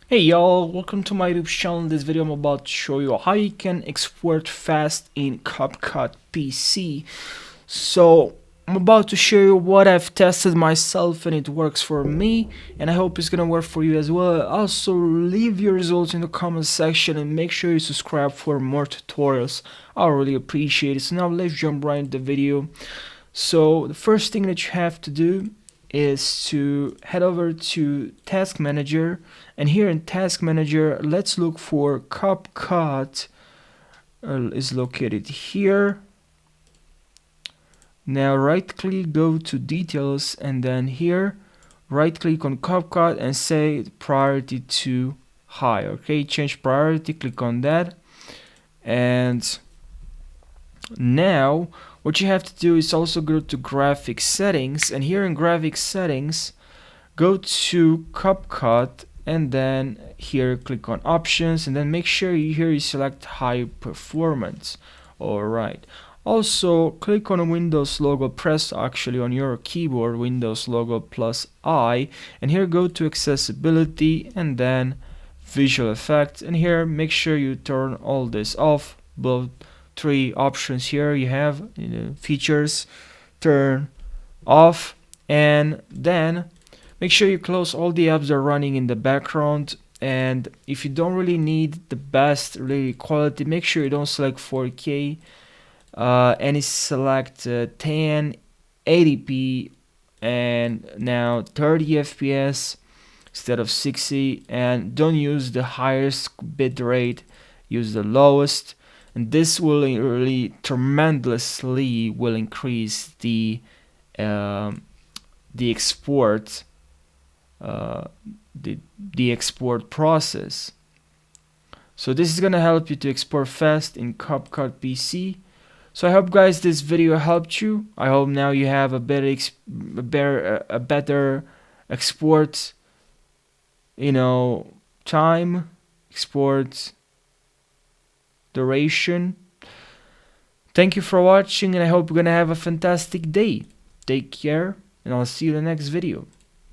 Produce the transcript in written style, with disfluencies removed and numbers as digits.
Hey y'all, welcome to my YouTube channel. In this video I'm about to show you how you can export fast in Capcut PC. So I'm about to show you what I've tested myself and it works for me, and I hope it's gonna work for you as well. Also leave your results in the comment section and make sure you subscribe for more tutorials. I really appreciate it. So now let's jump right into the video. So the first thing that you have to do is to head over to Task Manager, and here in Task Manager let's look for Capcut. Is located here. Now right click, go to details, and then here right click on Capcut and say priority to high. Okay, change priority, click on that, and now what you have to do is also go to graphics settings, and here in graphics settings go to Capcut, and then here click on options, and then make sure you select high performance. Alright, also click on a Windows logo, press actually on your keyboard Windows logo plus I, and here go to accessibility and then visual effects, and here make sure you turn all this off. Both three options here you have, features, turn off, and then make sure you close all the apps that are running in the background. And if you don't really need the best really quality, make sure you don't select 4K and select 1080p and now 30 FPS instead of 60, and don't use the highest bit rate, use the lowest, and this will really tremendously will increase the export the export process. So this is gonna help you to export fast in Capcut PC. So I hope guys this video helped you. I hope now you have a better export time, export duration. Thank you for watching, and I hope you're gonna have a fantastic day. Take care, and I'll see you in the next video.